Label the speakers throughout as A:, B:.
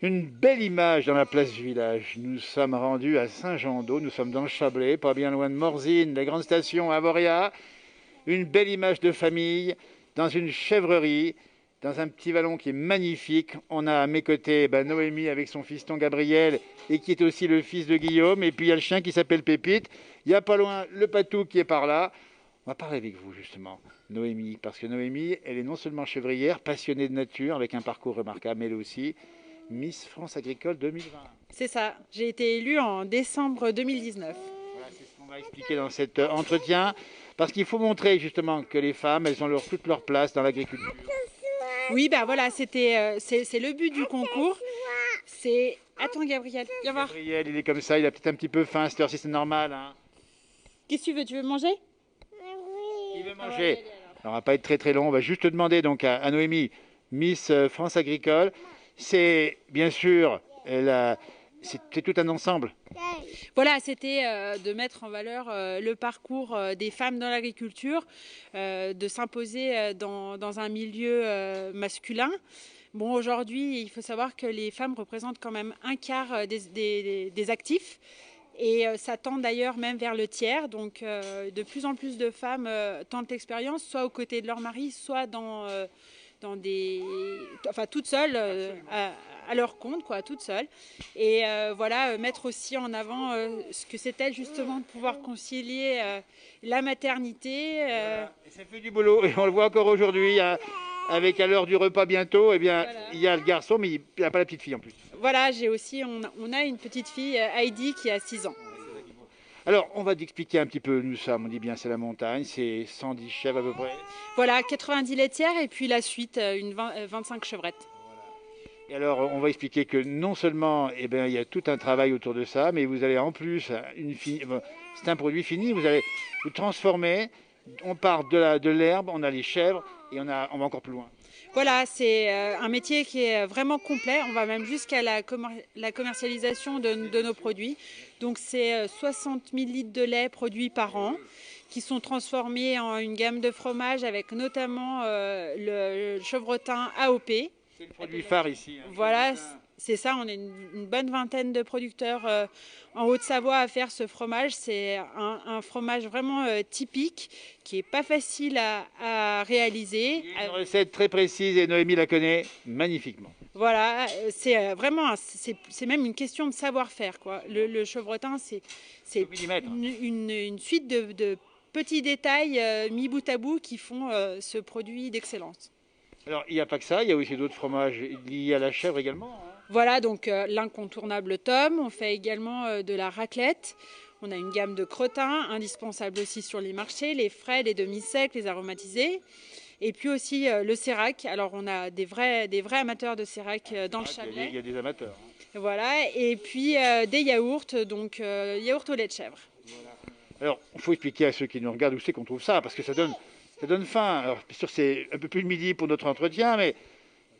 A: Une belle image dans la place du village. Nous sommes rendus à Saint-Jean-d'Eau, nous sommes dans le Chablais, pas bien loin de Morzine, la grande station à Voria. Une belle image de famille dans une chèvrerie, dans un petit vallon qui est magnifique. On a à mes côtés Noémie avec son fiston Gabriel et qui est aussi le fils de Guillaume. Et puis il y a le chien qui s'appelle Pépite. Il y a pas loin le patou qui est par là. On va parler avec vous justement, Noémie, parce que Noémie, elle est non seulement chevrière, passionnée de nature, avec un parcours remarquable, mais elle est aussi Miss France Agricole 2020.
B: C'est ça, j'ai été élue en décembre 2019.
A: Voilà, c'est ce qu'on va expliquer dans cet entretien, parce qu'il faut montrer justement que les femmes, elles ont toute leur place dans l'agriculture.
B: Oui, ben voilà, c'est le but du concours. C'est... Attends Gabriel, viens voir.
A: Gabriel, il est comme ça, il a peut-être un petit peu faim à cette heure-ci, c'est normal. Hein.
B: Qu'est-ce que tu veux? Tu veux manger?
A: Il veut
B: Ah ouais,
A: manger.
B: allez, alors.
A: Alors, on va pas être très très long, on va juste demander donc à Noémie, Miss France Agricole. C'est bien sûr, c'est tout un ensemble.
B: Voilà, c'était de mettre en valeur le parcours des femmes dans l'agriculture, de s'imposer dans un milieu masculin. Bon, aujourd'hui, il faut savoir que les femmes représentent quand même un quart des actifs. Et ça tend d'ailleurs même vers le tiers. Donc de plus en plus de femmes tentent l'expérience, soit aux côtés de leur mari, soit dans des... Enfin, toutes seules, à leur compte, quoi, toutes seules. Et voilà, mettre aussi en avant ce que c'est-elle justement de pouvoir concilier la maternité.
A: Voilà. Et ça fait du boulot, et on le voit encore aujourd'hui, hein, avec à l'heure du repas bientôt, eh bien,
B: Voilà.
A: il y a le garçon, mais il n'a pas la petite fille en plus.
B: Voilà, j'ai aussi, on a une petite fille, Heidi, qui a 6 ans.
A: Alors, on va t'expliquer un petit peu, nous sommes, on dit bien, c'est la montagne, c'est 110 chèvres à peu près.
B: Voilà, 90 laitières et puis la suite, 25 chevrettes.
A: Et alors, on va expliquer que non seulement, eh bien, il y a tout un travail autour de ça, mais vous allez en plus, c'est un produit fini, vous allez vous transformer, on part de l'herbe, on a les chèvres, et on va encore plus loin.
B: Voilà, c'est un métier qui est vraiment complet. On va même jusqu'à la commercialisation de nos produits. Donc c'est 60 000 litres de lait produits par an qui sont transformés en une gamme de fromages avec notamment le chevretin AOP.
A: C'est le produit phare ici. Hein,
B: Voilà, c'est ça, on est une bonne vingtaine de producteurs en Haute-Savoie à faire ce fromage. C'est un fromage vraiment typique qui n'est pas facile à réaliser.
A: il y a une recette très précise et Noémie la connaît magnifiquement.
B: Voilà, c'est vraiment, c'est même une question de savoir-faire, quoi. Le chevretin, c'est une suite de petits détails mis bout à bout qui font ce produit d'excellence.
A: Alors, il n'y a pas que ça, il y a aussi d'autres fromages liés à la chèvre également. Hein.
B: Voilà, donc l'incontournable tome. On fait également de la raclette. On a une gamme de crotins, indispensables aussi sur les marchés, les frais, les demi-secs, les aromatisés. Et puis aussi le sérac. Alors on a des vrais amateurs de sérac dans le Chablais.
A: Il y a des amateurs. Hein.
B: Voilà, et puis des yaourts, donc yaourts au lait de chèvre.
A: Voilà. Alors, il faut expliquer à ceux qui nous regardent où c'est qu'on trouve ça, parce que ça donne faim. Alors, bien sûr, c'est un peu plus le midi pour notre entretien, mais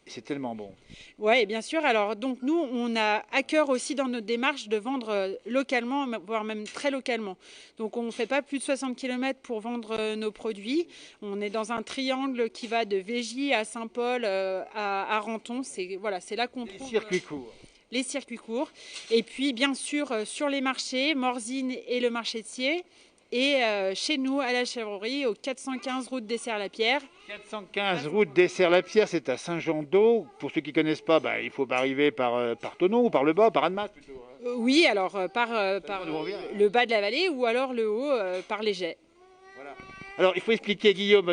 A: c'est tellement bon.
B: Oui, bien sûr. Alors, donc, nous, on a à cœur aussi dans notre démarche de vendre localement, voire même très localement. Donc, on ne fait pas plus de 60 km pour vendre nos produits. On est dans un triangle qui va de Végy à Saint-Paul à Renton. Voilà, c'est là qu'on trouve
A: Circuit court.
B: les circuits courts. Et puis, bien sûr, sur les marchés, Morzine et le marché de Siers. Et chez nous, à la chèvrerie, au 415 route des Serres-la-Pierre.
A: 415 route Dessert-la-Pierre, c'est à Saint-Jean-d'Eau. Pour ceux qui ne connaissent pas, il faut arriver par Thonon ou par le bas, par Annemasse plutôt. Hein.
B: Oui, alors par le bas de la vallée ou alors le haut par les jets.
A: Voilà. Alors, il faut expliquer, Guillaume,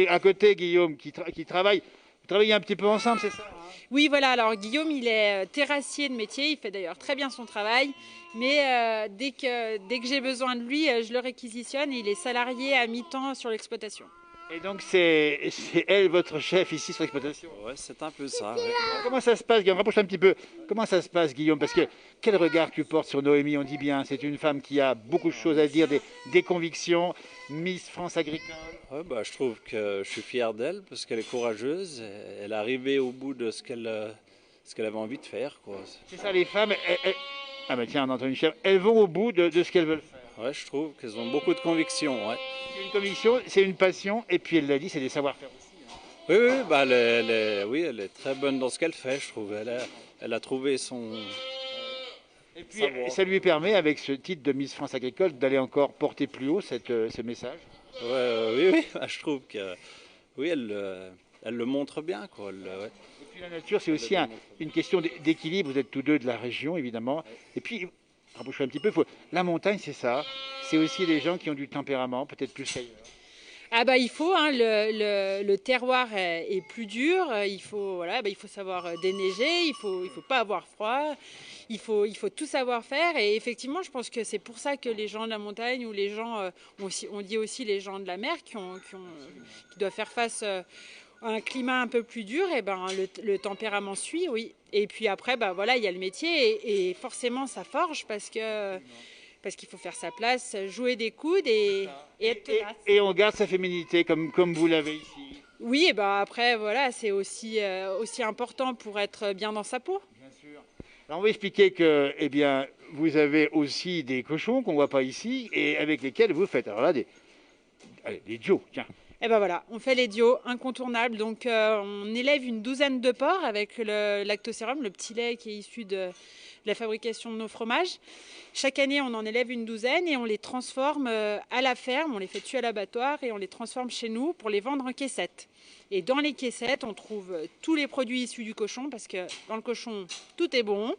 A: à côté, Guillaume, qui travaille. Vous travaillez un petit peu ensemble, c'est ça? Hein.
B: Oui, voilà. Alors Guillaume, il est terrassier de métier. Il fait d'ailleurs très bien son travail. Mais dès que j'ai besoin de lui, je le réquisitionne. Il est salarié à mi-temps sur l'exploitation.
A: Et donc, c'est elle, votre chef ici sur l'exploitation.
C: Ouais, c'est un peu ça. Ouais.
A: Comment ça se passe, Guillaume? Rapproche un petit peu. Comment ça se passe, Guillaume? Parce que quel regard tu portes sur Noémie? On dit bien, c'est une femme qui a beaucoup de choses à dire, des convictions. Miss France Agricole.
C: Ouais, je trouve que je suis fier d'elle parce qu'elle est courageuse. Elle est arrivée au bout de ce qu'elle avait envie de faire, quoi.
A: C'est ça, les femmes. Ah, tiens, on entend une chèvre. Elles vont au bout de ce qu'elles veulent faire.
C: Ouais, je trouve qu'elles ont beaucoup de convictions. Ouais.
A: C'est une conviction, c'est une passion, et puis elle l'a dit, c'est des savoir-faire aussi. Hein.
C: Oui, oui, oui, elle est très bonne dans ce qu'elle fait, je trouve. elle a trouvé son...
A: Et puis, ça lui permet, avec ce titre de Miss France agricole, d'aller encore porter plus haut ce message.
C: Oui, je trouve que oui, elle le montre bien, quoi.
A: Et puis la nature, c'est aussi une question d'équilibre. Vous êtes tous deux de la région, évidemment. Et puis, rapprochez un petit peu, la montagne, c'est ça. C'est aussi des gens qui ont du tempérament, peut-être plus qu'ailleurs.
B: Ah bah il faut, hein, le terroir est plus dur, il faut savoir déneiger, il faut pas avoir froid, il faut tout savoir faire. Et effectivement, je pense que c'est pour ça que les gens de la montagne ou les gens, on dit aussi les gens de la mer qui doivent faire face à un climat un peu plus dur, et ben le tempérament suit, oui. Et puis après, bah voilà, il y a le métier et forcément ça forge parce qu'il faut faire sa place, jouer des coudes et être tenace.
A: Et on garde sa féminité comme vous l'avez ici.
B: Oui, et ben après, voilà, c'est aussi important pour être bien dans sa peau.
A: Bien sûr. Alors on va expliquer que, eh bien, vous avez aussi des cochons qu'on ne voit pas ici et avec lesquels vous faites alors là, des dios, tiens.
B: Et ben voilà, on fait les dios incontournables. Donc on élève une douzaine de porcs avec le lactosérum, le petit lait qui est issu de la fabrication de nos fromages. Chaque année, on en élève une douzaine et on les transforme à la ferme, on les fait tuer à l'abattoir et on les transforme chez nous pour les vendre en caissettes. Et dans les caissettes, on trouve tous les produits issus du cochon parce que dans le cochon, tout est bon.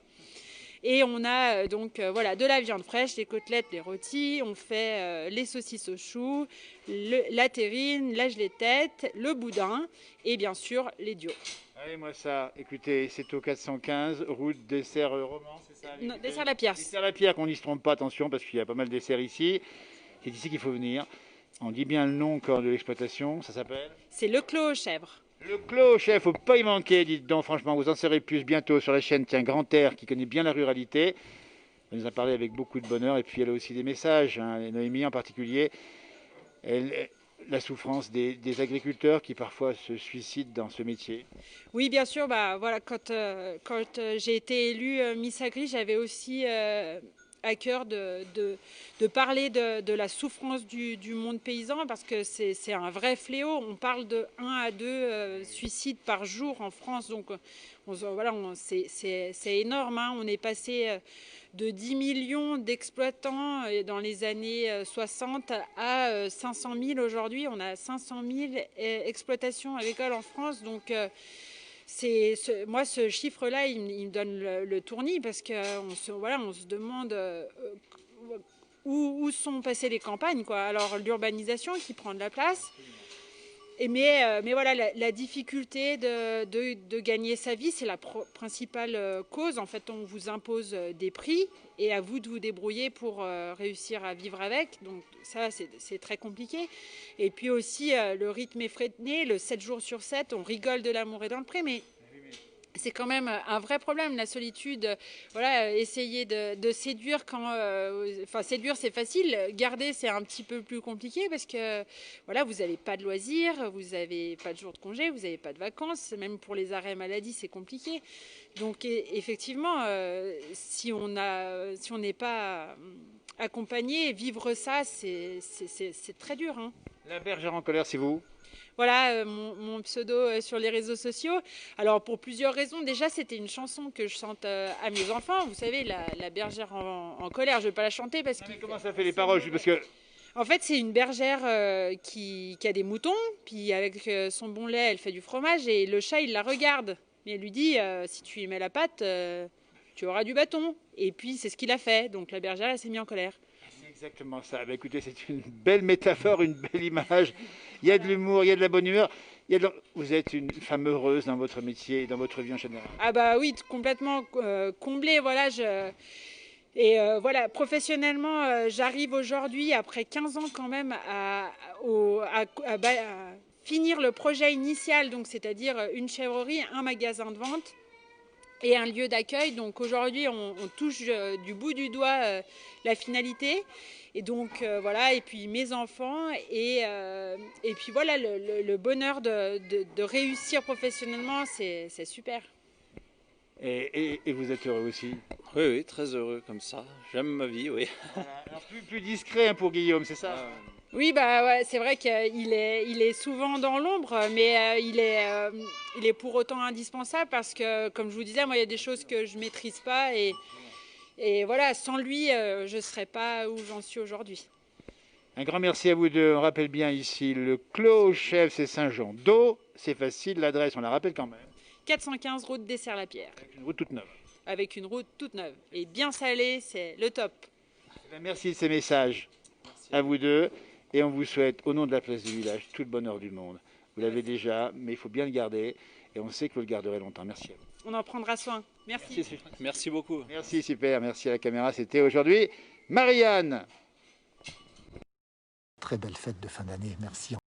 B: Et on a voilà, de la viande fraîche, les côtelettes, les rôtis, on fait les saucisses au chou, la terrine, la gelétette, le boudin et bien sûr les dios.
A: Allez, moi ça, écoutez, c'est au 415, route Dessert Romans, c'est ça?
B: Non, Dessert la Pierre.
A: Dessert la Pierre, qu'on n'y se trompe pas, attention, parce qu'il y a pas mal de desserts ici. C'est ici qu'il faut venir. On dit bien le nom encore de l'exploitation, ça s'appelle?
B: C'est le clos aux chèvres.
A: Le clos, chef, faut pas y manquer, dites donc, franchement, vous en saurez plus bientôt sur la chaîne Grand Air, qui connaît bien la ruralité. Elle nous a parlé avec beaucoup de bonheur, et puis elle a aussi des messages, hein, Noémie en particulier. La souffrance des agriculteurs qui parfois se suicident dans ce métier.
B: Oui, bien sûr, bah, voilà, quand j'ai été élue Miss Agri, j'avais aussi à cœur de parler de la souffrance du monde paysan parce que c'est un vrai fléau. On parle de 1 à 2 suicides par jour en France, donc voilà, c'est énorme, hein. On est passé de 10 millions d'exploitants dans les années 60 à 500 000 aujourd'hui. On a 500 000 exploitations agricoles en France, donc moi, ce chiffre-là, il me donne le tournis parce qu'on on se demande où sont passées les campagnes, quoi. Alors, l'urbanisation qui prend de la place. Mais voilà, la difficulté de gagner sa vie, c'est la principale cause. En fait, on vous impose des prix et à vous de vous débrouiller pour réussir à vivre avec. Donc ça, c'est très compliqué. Et puis aussi, le rythme effréné, le 7 jours sur 7, on rigole de l'amour et dans le pré, mais c'est quand même un vrai problème, la solitude. Voilà, essayer de séduire séduire c'est facile, garder c'est un petit peu plus compliqué parce que voilà, vous n'avez pas de loisirs, vous n'avez pas de jours de congé, vous n'avez pas de vacances, même pour les arrêts maladie c'est compliqué. Donc effectivement, si on n'est pas accompagné, vivre ça c'est très dur, hein.
A: La bergère en colère, c'est vous?
B: Voilà mon pseudo sur les réseaux sociaux. Alors pour plusieurs raisons. Déjà, c'était une chanson que je chante à mes enfants. Vous savez, la bergère en colère. Je ne vais pas la chanter parce que...
A: Comment ça fait les paroles? Parce que...
B: En fait, c'est une bergère qui a des moutons. Puis avec son bon lait, elle fait du fromage. Et le chat, il la regarde. Et elle lui dit, si tu y mets la patte, tu auras du bâton. Et puis c'est ce qu'il a fait. Donc la bergère, elle s'est mise en colère.
A: Exactement ça. Bah, écoutez, c'est une belle métaphore, une belle image. Il y a de l'humour, il y a de la bonne humeur. Vous êtes une femme heureuse dans votre métier et dans votre vie en général.
B: Ah bah oui, complètement comblée. Voilà, voilà, professionnellement, j'arrive aujourd'hui, après 15 ans quand même, à finir le projet initial, donc c'est-à-dire une chèvrerie, un magasin de vente et un lieu d'accueil. Donc aujourd'hui, on touche du bout du doigt la finalité. Et donc voilà, et puis mes enfants, et puis voilà, le bonheur de réussir professionnellement, c'est super.
A: Et vous êtes heureux aussi?
C: Oui, très heureux comme ça. J'aime ma vie, oui.
A: Alors plus discret, hein, pour Guillaume, c'est ça?
B: Oui, bah ouais, c'est vrai qu'il est souvent dans l'ombre, mais il est pour autant indispensable parce que, comme je vous disais, moi, il y a des choses que je maîtrise pas et voilà, sans lui, je ne serais pas où j'en suis aujourd'hui.
A: Un grand merci à vous deux. On rappelle bien ici le Clos Chef, c'est Saint-Jean-d'Eau. C'est facile, l'adresse, on la rappelle quand même.
B: 415 route des Serres-la-Pierre,
A: Avec une route toute neuve.
B: avec une route toute neuve et bien salée, c'est le top.
A: Merci de ces messages à vous deux. Et on vous souhaite, au nom de la place du village, tout le bonheur du monde. Vous l'avez déjà, mais il faut bien le garder. Et on sait que vous le garderez longtemps. Merci à vous.
B: On en prendra soin. Merci.
C: Merci beaucoup.
A: Merci, super. Merci à la caméra. C'était aujourd'hui Marianne.
D: Très belle fête de fin d'année. Merci.